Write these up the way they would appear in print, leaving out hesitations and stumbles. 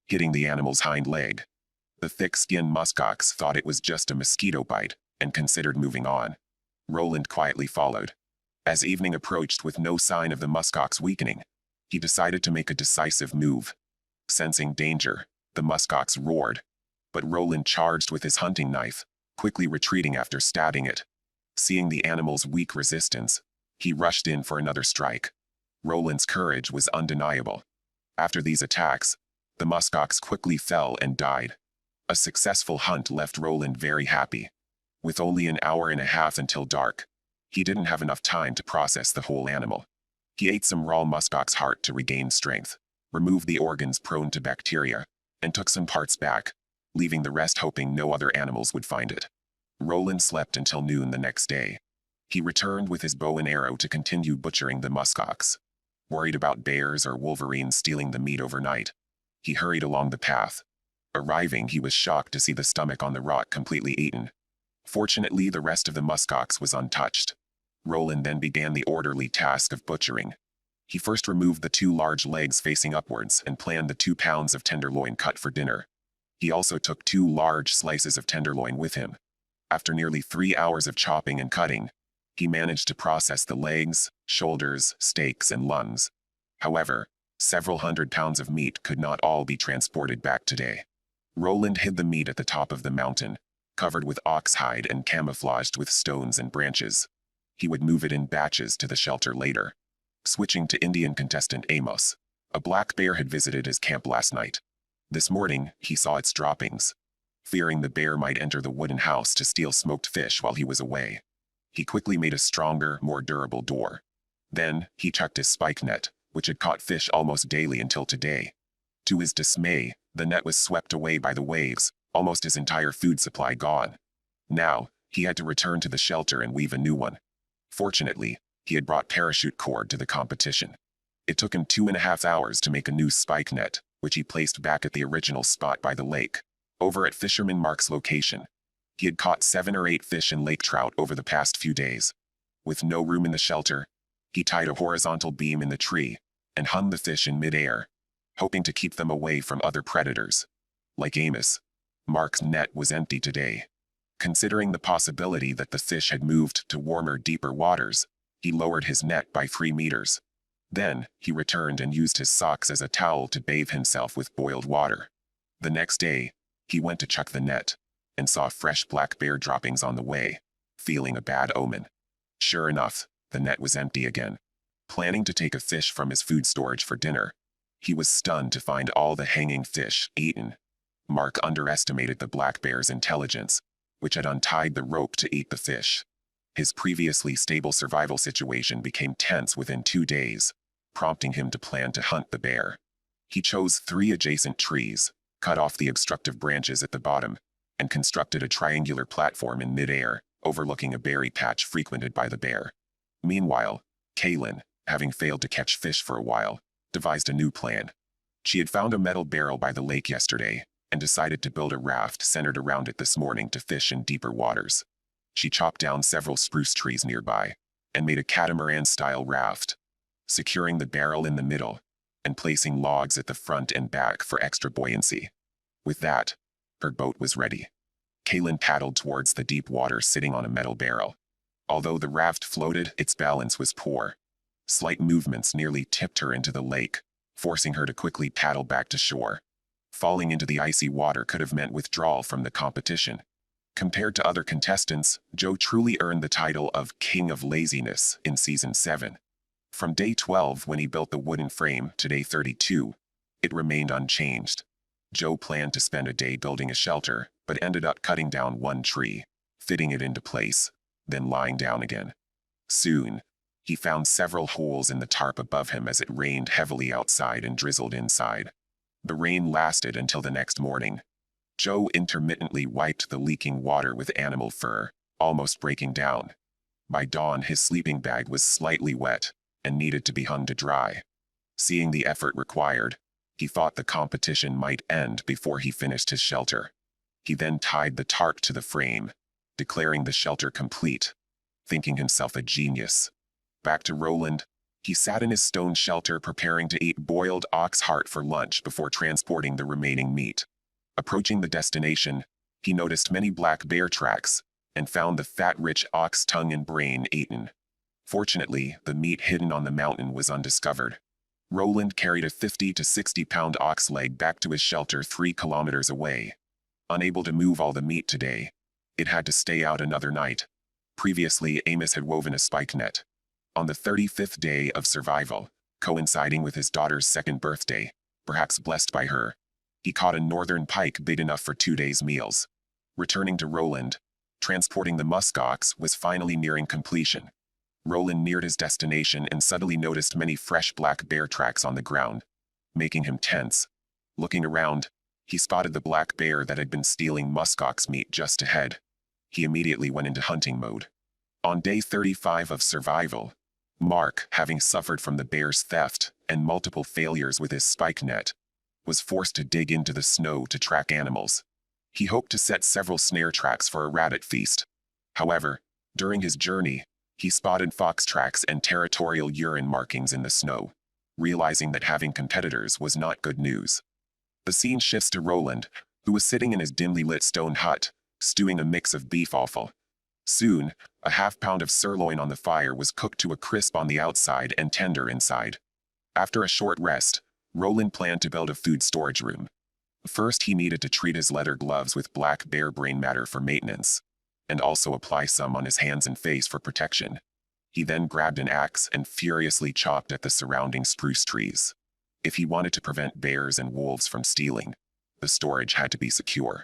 hitting the animal's hind leg. The thick-skinned muskox thought it was just a mosquito bite and considered moving on. Roland quietly followed. As evening approached with no sign of the muskox weakening, he decided to make a decisive move. Sensing danger, the muskox roared, but Roland charged with his hunting knife, quickly retreating after stabbing it. Seeing the animal's weak resistance, he rushed in for another strike. Roland's courage was undeniable. After these attacks, the muskox quickly fell and died. A successful hunt left Roland very happy. With only an hour and a half until dark, he didn't have enough time to process the whole animal. He ate some raw muskox heart to regain strength, removed the organs prone to bacteria, and took some parts back, leaving the rest hoping no other animals would find it. Roland slept until noon the next day. He returned with his bow and arrow to continue butchering the muskox. Worried about bears or wolverines stealing the meat overnight, he hurried along the path. Arriving, he was shocked to see the stomach on the rock completely eaten. Fortunately, the rest of the muskox was untouched. Roland then began the orderly task of butchering. He first removed the 2 large legs facing upwards and planned the 2 pounds of tenderloin cut for dinner. He also took 2 large slices of tenderloin with him. After nearly 3 hours of chopping and cutting, he managed to process the legs, shoulders, steaks, and lungs. However, several hundred pounds of meat could not all be transported back today. Roland hid the meat at the top of the mountain, covered with ox hide and camouflaged with stones and branches. He would move it in batches to the shelter later. Switching to Indian contestant Amos, a black bear had visited his camp last night. This morning, he saw its droppings. Fearing the bear might enter the wooden house to steal smoked fish while he was away, he quickly made a stronger, more durable door. Then, he chucked his spike net, which had caught fish almost daily until today. To his dismay, the net was swept away by the waves, almost his entire food supply gone. Now, he had to return to the shelter and weave a new one. Fortunately, he had brought parachute cord to the competition. It took him 2.5 hours to make a new spike net, which he placed back at the original spot by the lake, over at Fisherman Mark's location. He had caught 7 or 8 fish and lake trout over the past few days. With no room in the shelter, he tied a horizontal beam in the tree and hung the fish in midair, hoping to keep them away from other predators. Like Amos, Mark's net was empty today. Considering the possibility that the fish had moved to warmer, deeper waters, he lowered his net by 3 meters. Then, he returned and used his socks as a towel to bathe himself with boiled water. The next day, he went to chuck the net, and saw fresh black bear droppings on the way, feeling a bad omen. Sure enough, the net was empty again. Planning to take a fish from his food storage for dinner, he was stunned to find all the hanging fish eaten. Mark underestimated the black bear's intelligence, which had untied the rope to eat the fish. His previously stable survival situation became tense within 2 days, prompting him to plan to hunt the bear. He chose 3 adjacent trees, cut off the obstructive branches at the bottom, and constructed a triangular platform in midair, overlooking a berry patch frequented by the bear. Meanwhile, Kaylin, having failed to catch fish for a while, devised a new plan. She had found a metal barrel by the lake yesterday, and decided to build a raft centered around it this morning to fish in deeper waters. She chopped down several spruce trees nearby, and made a catamaran-style raft, securing the barrel in the middle, and placing logs at the front and back for extra buoyancy. With that, her boat was ready. Kaylin paddled towards the deep water sitting on a metal barrel. Although the raft floated, its balance was poor. Slight movements nearly tipped her into the lake, forcing her to quickly paddle back to shore. Falling into the icy water could have meant withdrawal from the competition. Compared to other contestants, Joe truly earned the title of King of Laziness in Season 7. From day 12, when he built the wooden frame, to day 32, it remained unchanged. Joe planned to spend a day building a shelter, but ended up cutting down 1 tree, fitting it into place, then lying down again. Soon, he found several holes in the tarp above him as it rained heavily outside and drizzled inside. The rain lasted until the next morning. Joe intermittently wiped the leaking water with animal fur, almost breaking down. By dawn, his sleeping bag was slightly wet and needed to be hung to dry. Seeing the effort required, he thought the competition might end before he finished his shelter. He then tied the tarp to the frame, declaring the shelter complete, thinking himself a genius. Back to Roland, He sat in his stone shelter preparing to eat boiled ox heart for lunch before transporting the remaining meat. Approaching the destination, he noticed many black bear tracks and found the fat-rich ox tongue and brain eaten. Fortunately, the meat hidden on the mountain was undiscovered. Roland carried a 50 to 60-pound ox leg back to his shelter 3 kilometers away. Unable to move all the meat today, it had to stay out another night. Previously, Amos had woven a spike net. On the 35th day of survival, coinciding with his daughter's 2nd birthday, perhaps blessed by her, he caught a northern pike big enough for 2 days' meals. Returning to Roland, transporting the muskox was finally nearing completion. Roland neared his destination and suddenly noticed many fresh black bear tracks on the ground, making him tense. Looking around, he spotted the black bear that had been stealing muskox meat just ahead. He immediately went into hunting mode. On day 35 of survival, Mark, having suffered from the bear's theft and multiple failures with his spike net, was forced to dig into the snow to track animals. He hoped to set several snare tracks for a rabbit feast. However, during his journey, he spotted fox tracks and territorial urine markings in the snow, realizing that having competitors was not good news. The scene shifts to Roland, who was sitting in his dimly lit stone hut, stewing a mix of beef offal. Soon, a half-pound of sirloin on the fire was cooked to a crisp on the outside and tender inside. After a short rest, Roland planned to build a food storage room. First, he needed to treat his leather gloves with black bear brain matter for maintenance, and also apply some on his hands and face for protection. He then grabbed an axe and furiously chopped at the surrounding spruce trees. If he wanted to prevent bears and wolves from stealing, the storage had to be secure.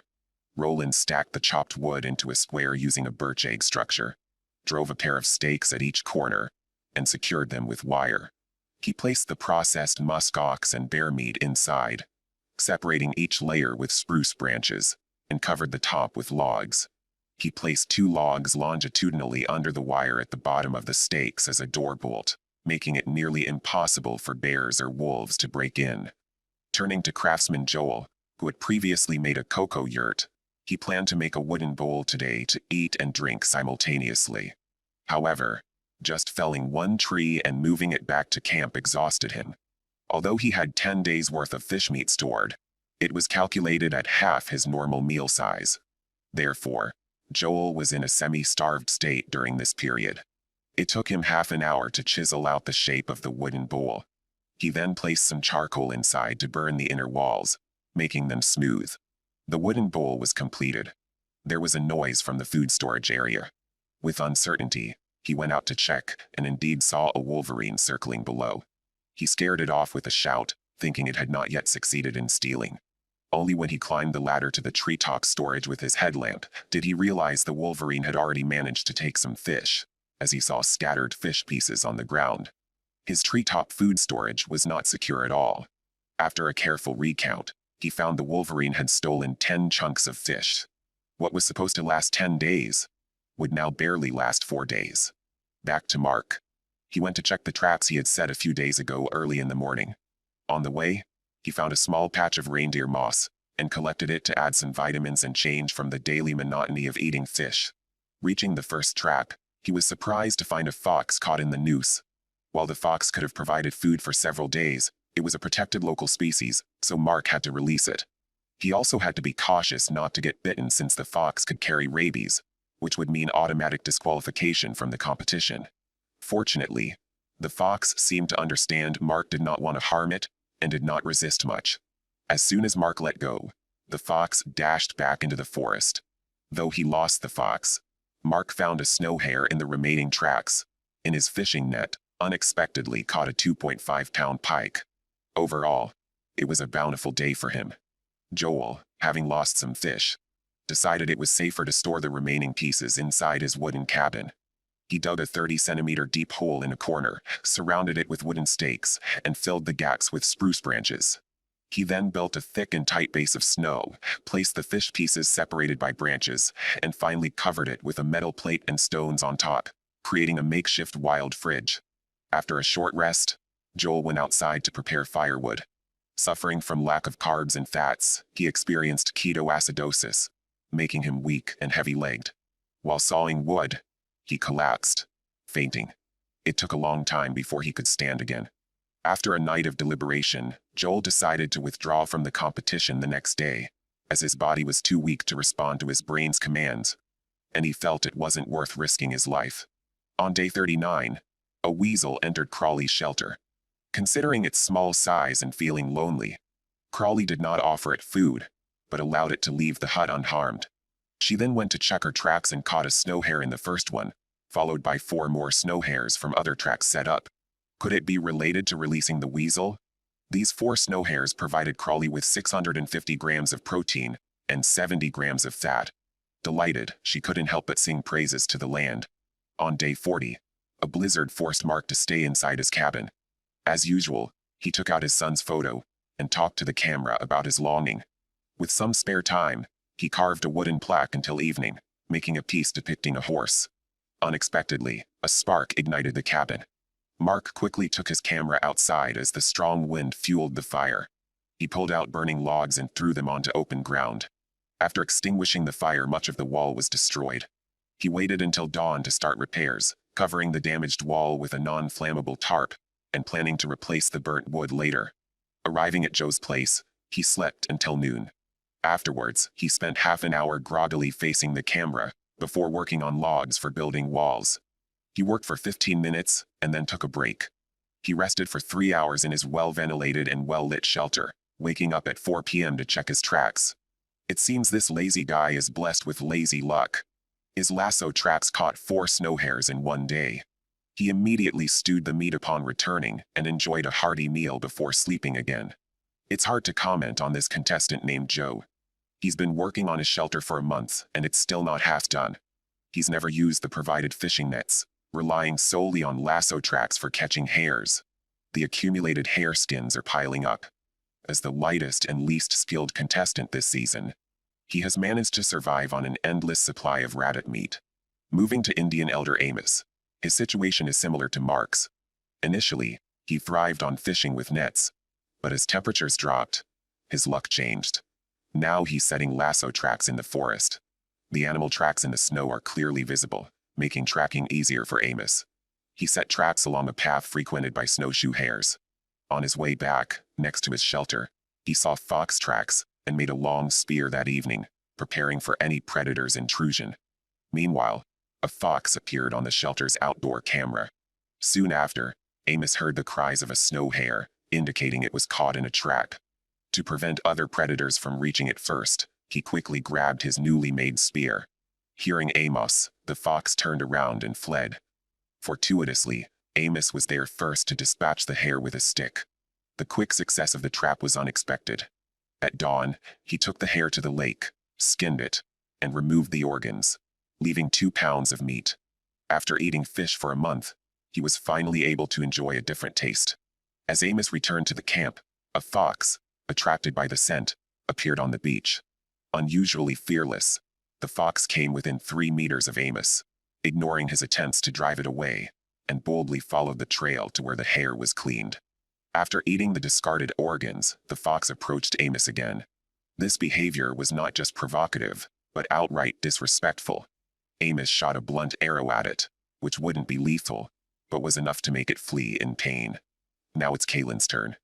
Roland stacked the chopped wood into a square using a birch egg structure, drove a pair of stakes at each corner, and secured them with wire. He placed the processed musk ox and bear meat inside, separating each layer with spruce branches, and covered the top with logs. He placed 2 logs longitudinally under the wire at the bottom of the stakes as a door bolt, making it nearly impossible for bears or wolves to break in. Turning to craftsman Joel, who had previously made a cocoa yurt, he planned to make a wooden bowl today to eat and drink simultaneously. However, just felling one tree and moving it back to camp exhausted him. Although he had 10 days' worth of fish meat stored, it was calculated at half his normal meal size. Therefore, Joel was in a semi-starved state during this period. It took him half an hour to chisel out the shape of the wooden bowl. He then placed some charcoal inside to burn the inner walls, making them smooth. The wooden bowl was completed. There was a noise from the food storage area. With uncertainty, he went out to check and indeed saw a wolverine circling below. He scared it off with a shout, thinking it had not yet succeeded in stealing. Only when he climbed the ladder to the treetop storage with his headlamp did he realize the wolverine had already managed to take some fish, as he saw scattered fish pieces on the ground. His treetop food storage was not secure at all. After a careful recount, he found the wolverine had stolen 10 chunks of fish. What was supposed to last 10 days would now barely last 4 days. Back to Mark. He went to check the traps he had set a few days ago early in the morning. On the way, he found a small patch of reindeer moss and collected it to add some vitamins and change from the daily monotony of eating fish. Reaching the first trap, he was surprised to find a fox caught in the noose. While the fox could have provided food for several days, it was a protected local species, so Mark had to release it. He also had to be cautious not to get bitten since the fox could carry rabies, which would mean automatic disqualification from the competition. Fortunately, the fox seemed to understand Mark did not want to harm it and did not resist much. As soon as Mark let go, the fox dashed back into the forest. Though he lost the fox, Mark found a snow hare in the remaining tracks. In his fishing net, unexpectedly caught a 2.5-pound pike. Overall, it was a bountiful day for him. Joel, having lost some fish, decided it was safer to store the remaining pieces inside his wooden cabin. He dug a 30-centimeter deep hole in a corner, surrounded it with wooden stakes, and filled the gaps with spruce branches. He then built a thick and tight base of snow, placed the fish pieces separated by branches, and finally covered it with a metal plate and stones on top, creating a makeshift wild fridge. After a short rest, Joel went outside to prepare firewood. Suffering from lack of carbs and fats, he experienced ketoacidosis, making him weak and heavy-legged. While sawing wood, he collapsed, fainting. It took a long time before he could stand again. After a night of deliberation, Joel decided to withdraw from the competition the next day, as his body was too weak to respond to his brain's commands, and he felt it wasn't worth risking his life. On day 39, a weasel entered Crawley's shelter. Considering its small size and feeling lonely, Crawley did not offer it food, but allowed it to leave the hut unharmed. She then went to check her tracks and caught a snow hare in the first one, followed by 4 more snow hares from other tracks set up. Could it be related to releasing the weasel? These 4 snow hares provided Crawley with 650 grams of protein and 70 grams of fat. Delighted, she couldn't help but sing praises to the land. On day 40, a blizzard forced Mark to stay inside his cabin. As usual, he took out his son's photo and talked to the camera about his longing. With some spare time, he carved a wooden plaque until evening, making a piece depicting a horse. Unexpectedly, a spark ignited the cabin. Mark quickly took his camera outside as the strong wind fueled the fire. He pulled out burning logs and threw them onto open ground. After extinguishing the fire, much of the wall was destroyed. He waited until dawn to start repairs, covering the damaged wall with a non-flammable tarp, and planning to replace the burnt wood later. Arriving at Joe's place, he slept until noon. Afterwards, he spent half an hour groggily facing the camera, before working on logs for building walls. He worked for 15 minutes, and then took a break. He rested for 3 hours in his well-ventilated and well-lit shelter, waking up at 4 p.m. to check his tracks. It seems this lazy guy is blessed with lazy luck. His lasso tracks caught 4 snow hares in one day. He immediately stewed the meat upon returning and enjoyed a hearty meal before sleeping again. It's hard to comment on this contestant named Joe. He's been working on his shelter for a month, and it's still not half done. He's never used the provided fishing nets, relying solely on lasso tracks for catching hares. The accumulated hare skins are piling up. As the lightest and least skilled contestant this season, he has managed to survive on an endless supply of rabbit meat. Moving to Indian elder Amos, his situation is similar to Mark's. Initially, he thrived on fishing with nets, but as temperatures dropped, his luck changed. Now he's setting lasso tracks in the forest. The animal tracks in the snow are clearly visible, making tracking easier for Amos. He set tracks along a path frequented by snowshoe hares. On his way back, next to his shelter, he saw fox tracks and made a long spear that evening, preparing for any predator's intrusion. Meanwhile, a fox appeared on the shelter's outdoor camera. Soon after, Amos heard the cries of a snow hare, indicating it was caught in a trap. To prevent other predators from reaching it first, he quickly grabbed his newly made spear. Hearing Amos, the fox turned around and fled. Fortuitously, Amos was there first to dispatch the hare with a stick. The quick success of the trap was unexpected. At dawn, he took the hare to the lake, skinned it, and removed the organs, leaving 2 pounds of meat. After eating fish for a month, he was finally able to enjoy a different taste. As Amos returned to the camp, a fox, attracted by the scent, appeared on the beach. Unusually fearless, the fox came within 3 meters of Amos, ignoring his attempts to drive it away, and boldly followed the trail to where the hare was cleaned. After eating the discarded organs, the fox approached Amos again. This behavior was not just provocative, but outright disrespectful. Amos shot a blunt arrow at it, which wouldn't be lethal, but was enough to make it flee in pain. Now it's Kaylin's turn.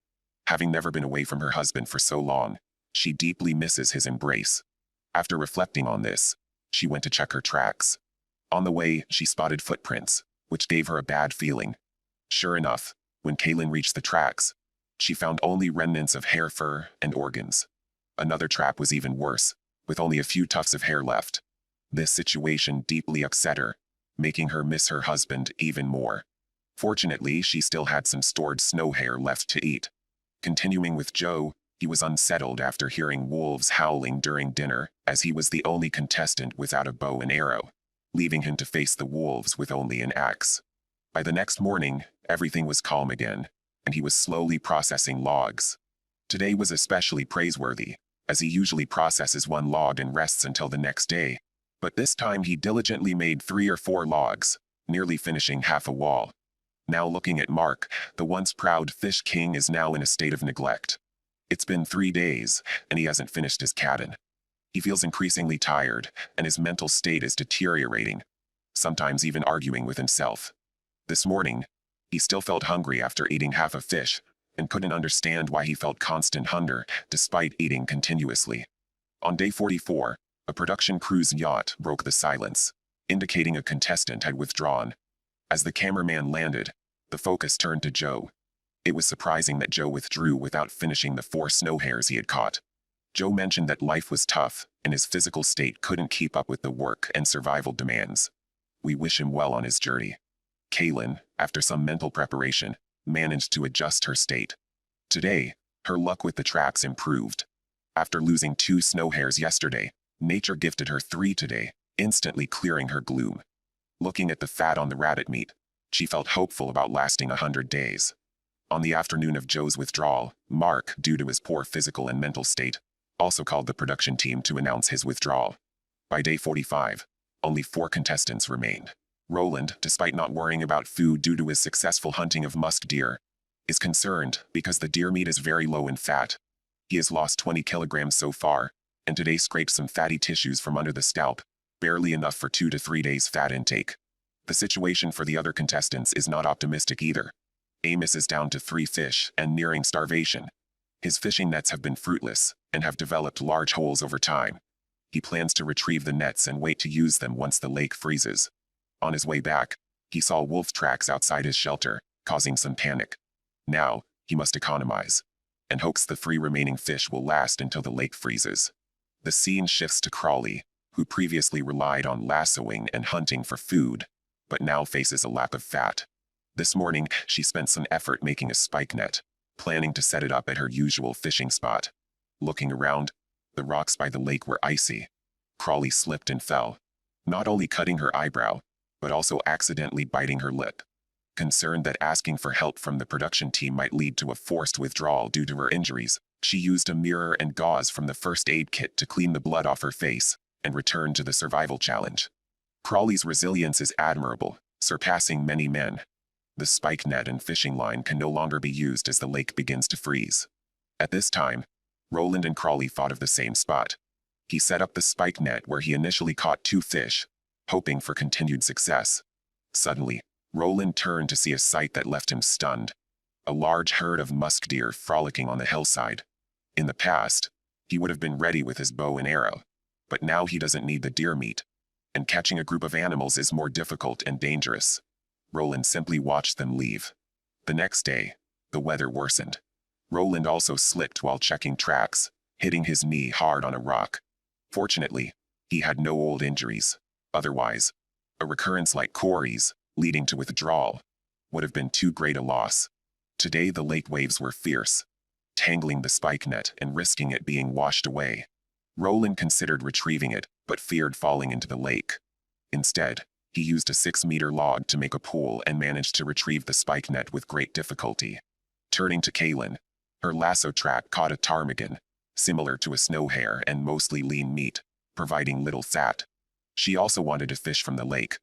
Having never been away from her husband for so long, she deeply misses his embrace. After reflecting on this, she went to check her tracks. On the way, she spotted footprints, which gave her a bad feeling. Sure enough, when Kaylin reached the tracks, she found only remnants of hare fur and organs. Another trap was even worse, with only a few tufts of hair left. This situation deeply upset her, making her miss her husband even more. Fortunately, she still had some stored snow hare left to eat. Continuing with Joe, he was unsettled after hearing wolves howling during dinner, as he was the only contestant without a bow and arrow, leaving him to face the wolves with only an axe. By the next morning, everything was calm again, and he was slowly processing logs. Today was especially praiseworthy, as he usually processes 1 log and rests until the next day. But this time he diligently made 3 or 4 logs, nearly finishing half a wall. Now looking at Mark, the once proud fish king is now in a state of neglect. It's been 3 days, and he hasn't finished his cabin. He feels increasingly tired, and his mental state is deteriorating, sometimes even arguing with himself. This morning, He still felt hungry after eating half a fish, and couldn't understand why he felt constant hunger despite eating continuously. On day 44, a production crew's yacht broke the silence, indicating a contestant had withdrawn. As the cameraman landed, the focus turned to Joe. It was surprising that Joe withdrew without finishing the 4 snow hares he had caught. Joe mentioned that life was tough and his physical state couldn't keep up with the work and survival demands. We wish him well on his journey. Kaylin, after some mental preparation, managed to adjust her state. Today, her luck with the tracks improved. After losing 2 snow hares yesterday, nature gifted her 3 today, instantly clearing her gloom. Looking at the fat on the rabbit meat, she felt hopeful about lasting 100 days. On the afternoon of Joe's withdrawal, Mark, due to his poor physical and mental state, also called the production team to announce his withdrawal. By day 45, only 4 contestants remained. Roland, despite not worrying about food due to his successful hunting of musk deer, is concerned because the deer meat is very low in fat. He has lost 20 kilograms so far, and today scraped some fatty tissues from under the scalp, barely enough for 2 to 3 days fat intake. The situation for the other contestants is not optimistic either. Amos is down to 3 fish and nearing starvation. His fishing nets have been fruitless and have developed large holes over time. He plans to retrieve the nets and wait to use them once the lake freezes. On his way back, he saw wolf tracks outside his shelter, causing some panic. Now, he must economize, and hopes the 3 remaining fish will last until the lake freezes. The scene shifts to Crawley, who previously relied on lassoing and hunting for food, but now faces a lack of fat. This morning, she spent some effort making a spike net, planning to set it up at her usual fishing spot. Looking around, the rocks by the lake were icy. Crawley slipped and fell, not only cutting her eyebrow, but also accidentally biting her lip. Concerned that asking for help from the production team might lead to a forced withdrawal due to her injuries, she used a mirror and gauze from the first aid kit to clean the blood off her face and returned to the survival challenge. Crawley's resilience is admirable, surpassing many men. The spike net and fishing line can no longer be used as the lake begins to freeze. At this time, Roland and Crawley thought of the same spot. He set up the spike net where he initially caught 2 fish, hoping for continued success. Suddenly, Roland turned to see a sight that left him stunned. A large herd of musk deer frolicking on the hillside. In the past, he would have been ready with his bow and arrow, but now he doesn't need the deer meat, and catching a group of animals is more difficult and dangerous. Roland simply watched them leave. The next day, the weather worsened. Roland also slipped while checking tracks, hitting his knee hard on a rock. Fortunately, he had no old injuries. Otherwise, a recurrence like Corey's, leading to withdrawal, would have been too great a loss. Today the lake waves were fierce, tangling the spike net and risking it being washed away. Roland considered retrieving it, but feared falling into the lake. Instead, he used a 6-meter log to make a pool and managed to retrieve the spike net with great difficulty. Turning to Kaylin, her lasso trap caught a ptarmigan, similar to a snow hare and mostly lean meat, providing little fat. She also wanted to fish from the lake,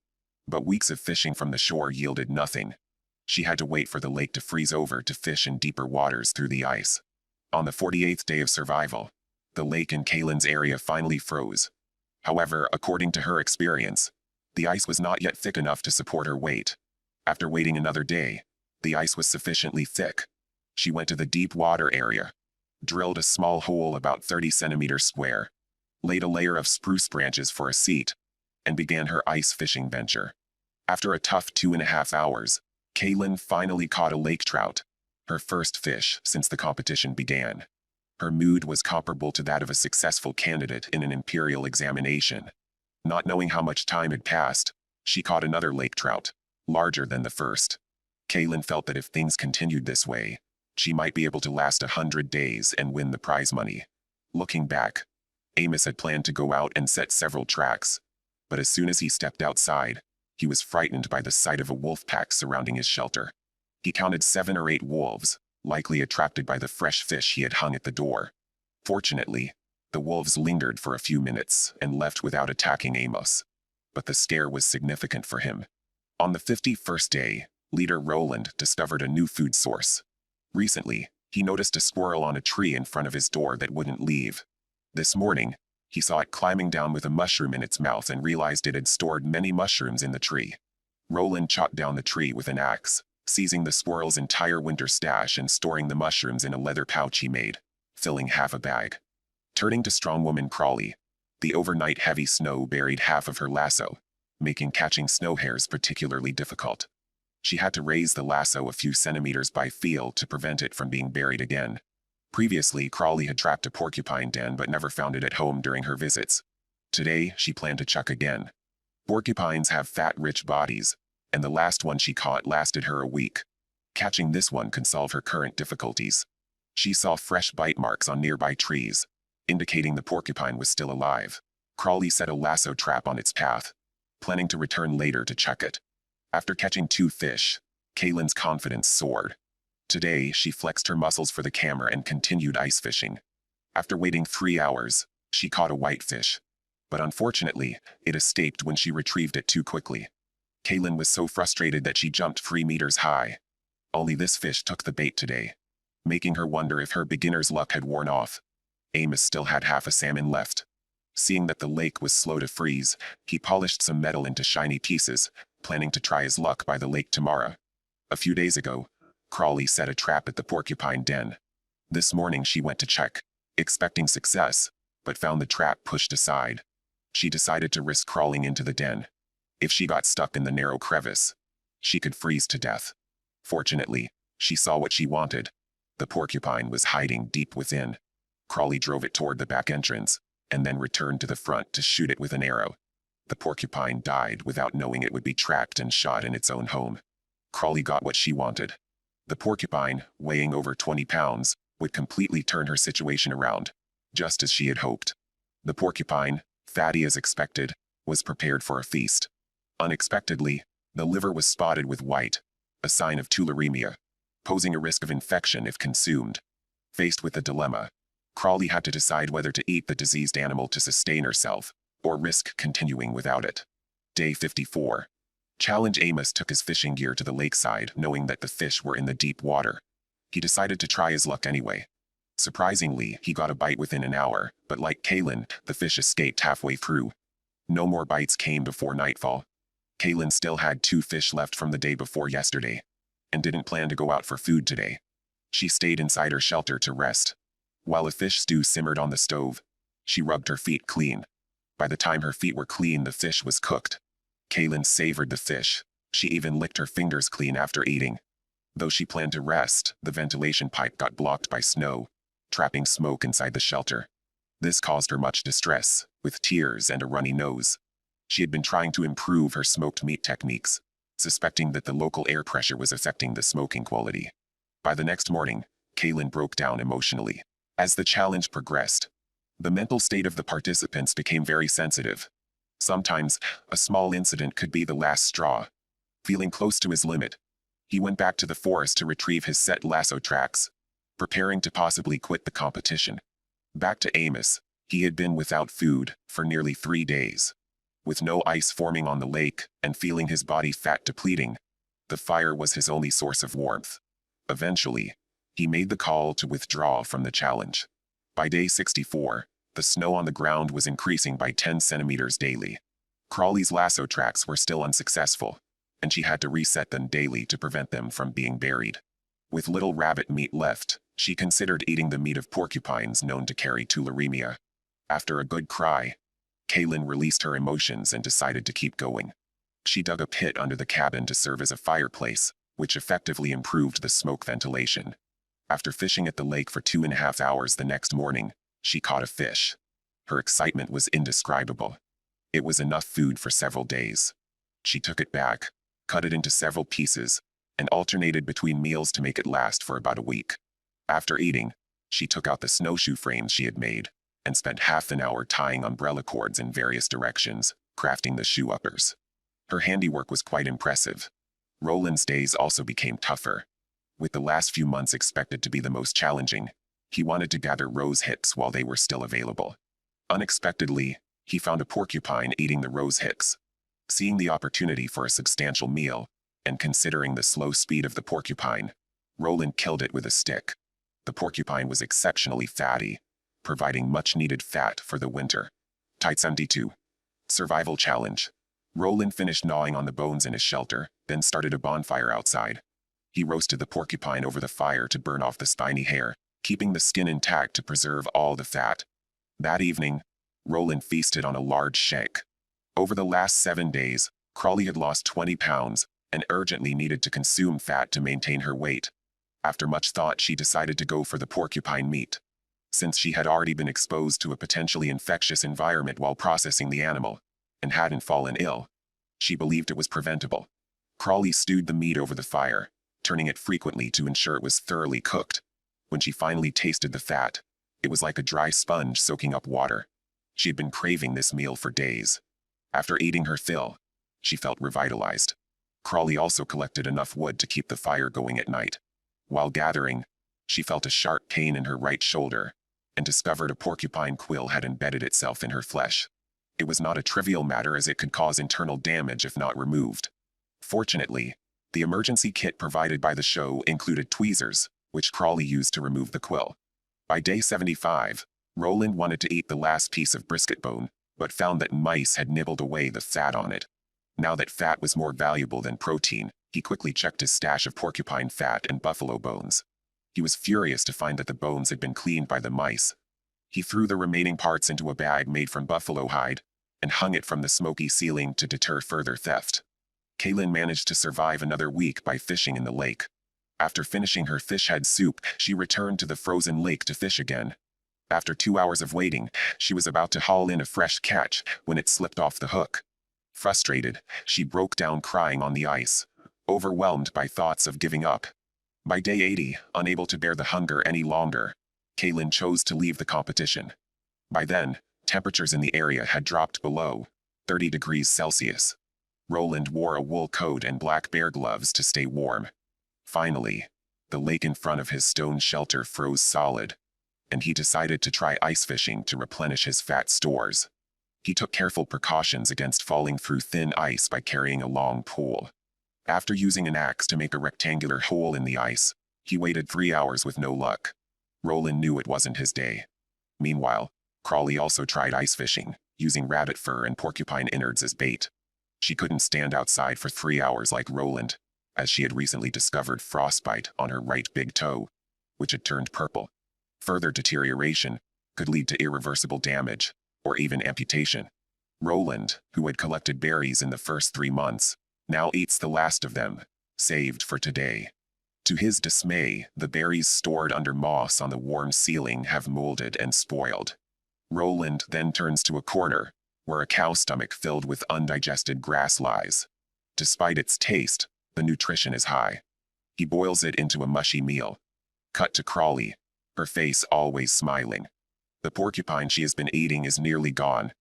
but weeks of fishing from the shore yielded nothing. She had to wait for the lake to freeze over to fish in deeper waters through the ice. On the 48th day of survival, the lake in Kaylin's area finally froze. However, according to her experience, the ice was not yet thick enough to support her weight. After waiting another day, the ice was sufficiently thick. She went to the deep water area, drilled a small hole about 30 centimeters square, laid a layer of spruce branches for a seat, and began her ice fishing venture. After a tough 2.5 hours, Kaylin finally caught a lake trout, her first fish since the competition began. Her mood was comparable to that of a successful candidate in an imperial examination. Not knowing how much time had passed, she caught another lake trout, larger than the first. Kaylin felt that if things continued this way, she might be able to last 100 days and win the prize money. Looking back, Amos had planned to go out and set several tracks, but as soon as he stepped outside, he was frightened by the sight of a wolf pack surrounding his shelter. He counted 7 or 8 wolves, likely attracted by the fresh fish he had hung at the door. Fortunately, the wolves lingered for a few minutes and left without attacking Amos. But the scare was significant for him. On the 51st day, leader Roland discovered a new food source. Recently, he noticed a squirrel on a tree in front of his door that wouldn't leave. This morning, he saw it climbing down with a mushroom in its mouth and realized it had stored many mushrooms in the tree. Roland chopped down the tree with an axe, seizing the squirrel's entire winter stash and storing the mushrooms in a leather pouch he made, filling half a bag. Turning to strong woman Crawley, the overnight heavy snow buried half of her lasso, making catching snow hares particularly difficult. She had to raise the lasso a few centimeters by feel to prevent it from being buried again. Previously, Crawley had trapped a porcupine den but never found it at home during her visits. Today, she planned to chuck again. Porcupines have fat, rich bodies, and the last one she caught lasted her a week. Catching this one could solve her current difficulties. She saw fresh bite marks on nearby trees, indicating the porcupine was still alive. Crawley set a lasso trap on its path, planning to return later to check it. After catching 2 fish, Kaylin's confidence soared. Today, she flexed her muscles for the camera and continued ice fishing. After waiting 3 hours, she caught a whitefish. But unfortunately, it escaped when she retrieved it too quickly. Kaylin was so frustrated that she jumped 3 meters high. Only this fish took the bait today, making her wonder if her beginner's luck had worn off. Amos still had half a salmon left. Seeing that the lake was slow to freeze, he polished some metal into shiny pieces, planning to try his luck by the lake tomorrow. A few days ago, Crawley set a trap at the porcupine den. This morning she went to check, expecting success, but found the trap pushed aside. She decided to risk crawling into the den. If she got stuck in the narrow crevice, she could freeze to death. Fortunately, she saw what she wanted. The porcupine was hiding deep within. Crawley drove it toward the back entrance, and then returned to the front to shoot it with an arrow. The porcupine died without knowing it would be tracked and shot in its own home. Crawley got what she wanted. The porcupine, weighing over 20 pounds, would completely turn her situation around, just as she had hoped. The porcupine, fatty as expected, was prepared for a feast. Unexpectedly, the liver was spotted with white, a sign of tularemia, posing a risk of infection if consumed. Faced with a dilemma, Crawley had to decide whether to eat the diseased animal to sustain herself, or risk continuing without it. Day 54. Challenge Amos took his fishing gear to the lakeside, knowing that the fish were in the deep water. He decided to try his luck anyway. Surprisingly, he got a bite within an hour, but like Kaylin, the fish escaped halfway through. No more bites came before nightfall. Kaylin still had 2 fish left from the day before yesterday, and didn't plan to go out for food today. She stayed inside her shelter to rest. While a fish stew simmered on the stove, she rubbed her feet clean. By the time her feet were clean, the fish was cooked. Kaylin savored the fish. She even licked her fingers clean after eating. Though she planned to rest, the ventilation pipe got blocked by snow, trapping smoke inside the shelter. This caused her much distress, with tears and a runny nose. She had been trying to improve her smoked meat techniques, suspecting that the local air pressure was affecting the smoking quality. By the next morning, Kaylin broke down emotionally. As the challenge progressed, the mental state of the participants became very sensitive. Sometimes, a small incident could be the last straw. Feeling close to his limit, he went back to the forest to retrieve his set lasso tracks, preparing to possibly quit the competition. Back to Amos, he had been without food for nearly 3 days. With no ice forming on the lake and feeling his body fat depleting, the fire was his only source of warmth. Eventually, he made the call to withdraw from the challenge. By day 64, the snow on the ground was increasing by 10 centimeters daily. Crawley's lasso tracks were still unsuccessful, and she had to reset them daily to prevent them from being buried. With little rabbit meat left, she considered eating the meat of porcupines known to carry tularemia. After a good cry, Kaylin released her emotions and decided to keep going. She dug a pit under the cabin to serve as a fireplace, which effectively improved the smoke ventilation. After fishing at the lake for 2.5 hours the next morning, she caught a fish. Her excitement was indescribable. It was enough food for several days. She took it back, cut it into several pieces, and alternated between meals to make it last for about a week. After eating, she took out the snowshoe frames she had made, and spent half an hour tying umbrella cords in various directions, crafting the shoe uppers. Her handiwork was quite impressive. Roland's days also became tougher. With the last few months expected to be the most challenging, he wanted to gather rose hips while they were still available. Unexpectedly, he found a porcupine eating the rose hips. Seeing the opportunity for a substantial meal, and considering the slow speed of the porcupine, Roland killed it with a stick. The porcupine was exceptionally fatty, providing much-needed fat for the winter. Type 72. Survival Challenge. Roland finished gnawing on the bones in his shelter, then started a bonfire outside. He roasted the porcupine over the fire to burn off the spiny hair, keeping the skin intact to preserve all the fat. That evening, Roland feasted on a large shank. Over the last 7 days, Crawley had lost 20 pounds and urgently needed to consume fat to maintain her weight. After much thought, she decided to go for the porcupine meat. Since she had already been exposed to a potentially infectious environment while processing the animal, and hadn't fallen ill, she believed it was preventable. Crawley stewed the meat over the fire, turning it frequently to ensure it was thoroughly cooked. When she finally tasted the fat, it was like a dry sponge soaking up water. She had been craving this meal for days. After eating her fill, she felt revitalized. Crawley also collected enough wood to keep the fire going at night. While gathering, she felt a sharp pain in her right shoulder and discovered a porcupine quill had embedded itself in her flesh. It was not a trivial matter, as it could cause internal damage if not removed. Fortunately, the emergency kit provided by the show included tweezers, which Crawley used to remove the quill. By day 75, Roland wanted to eat the last piece of brisket bone, but found that mice had nibbled away the fat on it. Now that fat was more valuable than protein, he quickly checked his stash of porcupine fat and buffalo bones. He was furious to find that the bones had been cleaned by the mice. He threw the remaining parts into a bag made from buffalo hide and hung it from the smoky ceiling to deter further theft. Kaylin managed to survive another week by fishing in the lake. After finishing her fish head soup, she returned to the frozen lake to fish again. After 2 hours of waiting, she was about to haul in a fresh catch when it slipped off the hook. Frustrated, she broke down crying on the ice, overwhelmed by thoughts of giving up. By day 80, unable to bear the hunger any longer, Kaylin chose to leave the competition. By then, temperatures in the area had dropped below 30 degrees Celsius. Roland wore a wool coat and black bear gloves to stay warm. Finally, the lake in front of his stone shelter froze solid, and he decided to try ice fishing to replenish his fat stores. He took careful precautions against falling through thin ice by carrying a long pole. After using an axe to make a rectangular hole in the ice, he waited 3 hours with no luck. Roland knew it wasn't his day. Meanwhile, Crawley also tried ice fishing, using rabbit fur and porcupine innards as bait. She couldn't stand outside for 3 hours like Roland, as she had recently discovered frostbite on her right big toe, which had turned purple. Further deterioration could lead to irreversible damage, or even amputation. Roland, who had collected berries in the first 3 months, now eats the last of them, saved for today. To his dismay, the berries stored under moss on the warm ceiling have molded and spoiled. Roland then turns to a corner, where a cow stomach filled with undigested grass lies. Despite its taste, the nutrition is high. He boils it into a mushy meal. Cut to Crawley, her face always smiling. The porcupine she has been eating is nearly gone.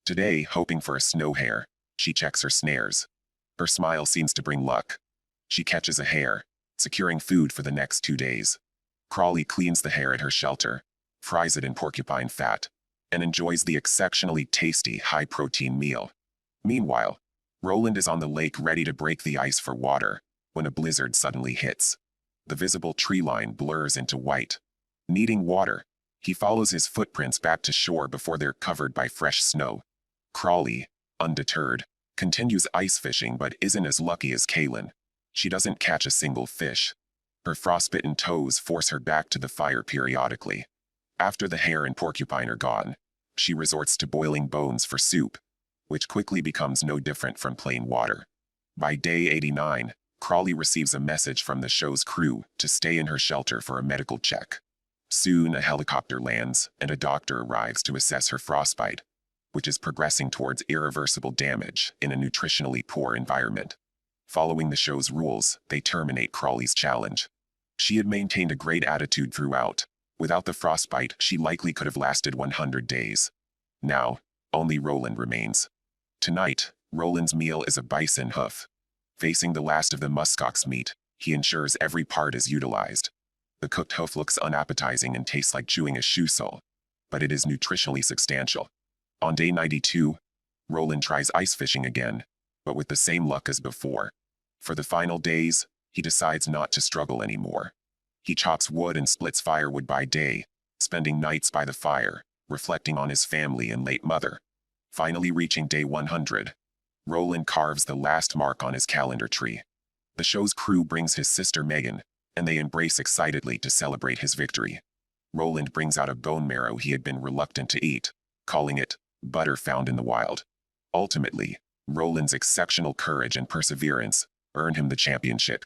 Today, hoping for a snow hare, she checks her snares. Her smile seems to bring luck. She catches a hare, securing food for the next 2 days. Crawley cleans the hare at her shelter, fries it in porcupine fat, and enjoys the exceptionally tasty high-protein meal. Meanwhile, Roland is on the lake ready to break the ice for water when a blizzard suddenly hits. The visible tree line blurs into white. Needing water, he follows his footprints back to shore before they're covered by fresh snow. Crawley, undeterred, continues ice fishing but isn't as lucky as Kaylin. She doesn't catch a single fish. Her frostbitten toes force her back to the fire periodically. After the hare and porcupine are gone, she resorts to boiling bones for soup, which quickly becomes no different from plain water. By day 89, Crawley receives a message from the show's crew to stay in her shelter for a medical check. Soon a helicopter lands and a doctor arrives to assess her frostbite, which is progressing towards irreversible damage in a nutritionally poor environment. Following the show's rules, they terminate Crawley's challenge. She had maintained a great attitude throughout. Without the frostbite, she likely could have lasted 100 days. Now, only Roland remains. Tonight, Roland's meal is a bison hoof. Facing the last of the muskox meat, he ensures every part is utilized. The cooked hoof looks unappetizing and tastes like chewing a shoe sole, but it is nutritionally substantial. On day 92, Roland tries ice fishing again, but with the same luck as before. For the final days, he decides not to struggle anymore. He chops wood and splits firewood by day, spending nights by the fire, reflecting on his family and late mother. Finally reaching day 100, Roland carves the last mark on his calendar tree. The show's crew brings his sister Megan, and they embrace excitedly to celebrate his victory. Roland brings out a bone marrow he had been reluctant to eat, calling it butter found in the wild. Ultimately, Roland's exceptional courage and perseverance earn him the championship.